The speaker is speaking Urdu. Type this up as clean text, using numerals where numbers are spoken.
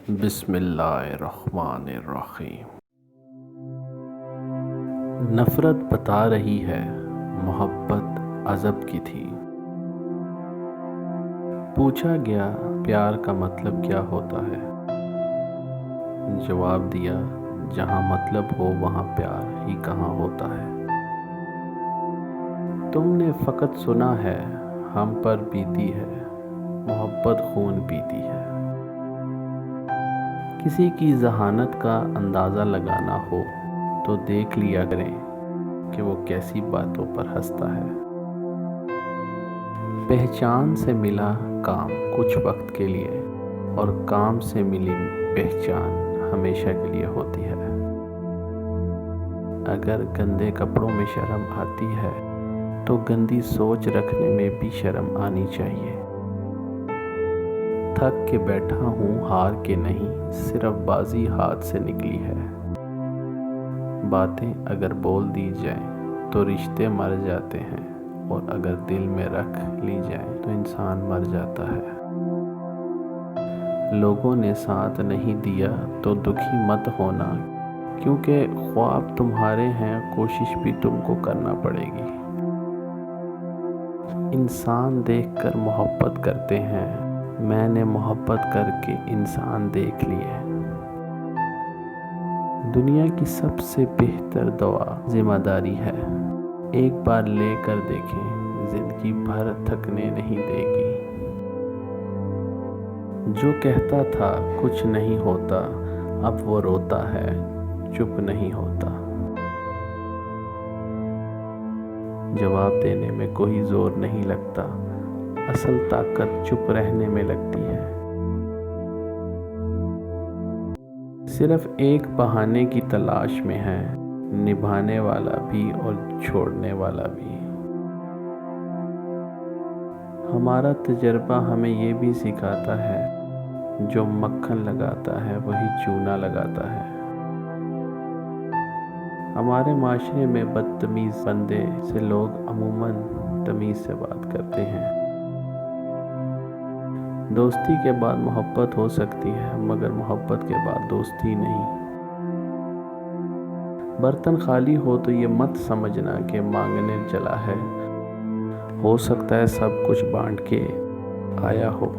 بسم اللہ الرحمن الرحیم۔ نفرت بتا رہی ہے محبت عذب کی تھی۔ پوچھا گیا پیار کا مطلب کیا ہوتا ہے؟ جواب دیا جہاں مطلب ہو وہاں پیار ہی کہاں ہوتا ہے۔ تم نے فقط سنا ہے ہم پر بیتی ہے محبت خون پیتی ہے۔ کسی کی ذہانت کا اندازہ لگانا ہو تو دیکھ لیا کریں کہ وہ کیسی باتوں پر ہنستا ہے۔ پہچان سے ملا کام کچھ وقت کے لیے اور کام سے ملی پہچان ہمیشہ کے لیے ہوتی ہے۔ اگر گندے کپڑوں میں شرم آتی ہے تو گندی سوچ رکھنے میں بھی شرم آنی چاہیے۔ تھک کے بیٹھا ہوں ہار کے نہیں، صرف بازی ہاتھ سے نکلی ہے۔ باتیں اگر بول دی جائیں تو رشتے مر جاتے ہیں، اور اگر دل میں رکھ لی جائیں تو انسان مر جاتا ہے۔ لوگوں نے ساتھ نہیں دیا تو دکھی مت ہونا، کیونکہ خواب تمہارے ہیں، کوشش بھی تم کو کرنا پڑے گی۔ انسان دیکھ کر محبت کرتے ہیں، میں نے محبت کر کے انسان دیکھ لیے۔ دنیا کی سب سے بہتر دوا ذمہ داری ہے۔ ایک بار لے کر دیکھیں، زندگی بھر تھکنے نہیں دے گی۔ جو کہتا تھا کچھ نہیں ہوتا، اب وہ روتا ہے، چپ نہیں ہوتا۔ جواب دینے میں کوئی زور نہیں لگتا، اصل طاقت چپ رہنے میں لگتی ہے۔ صرف ایک بہانے کی تلاش میں ہے، نبھانے والا بھی اور چھوڑنے والا بھی۔ ہمارا تجربہ ہمیں یہ بھی سکھاتا ہے، جو مکھن لگاتا ہے وہی چونا لگاتا ہے۔ ہمارے معاشرے میں بدتمیز بندے سے لوگ عموماً تمیز سے بات کرتے ہیں۔ دوستی کے بعد محبت ہو سکتی ہے، مگر محبت کے بعد دوستی نہیں۔ برتن خالی ہو تو یہ مت سمجھنا کہ مانگنے چلا ہے، ہو سکتا ہے سب کچھ بانٹ کے آیا ہو۔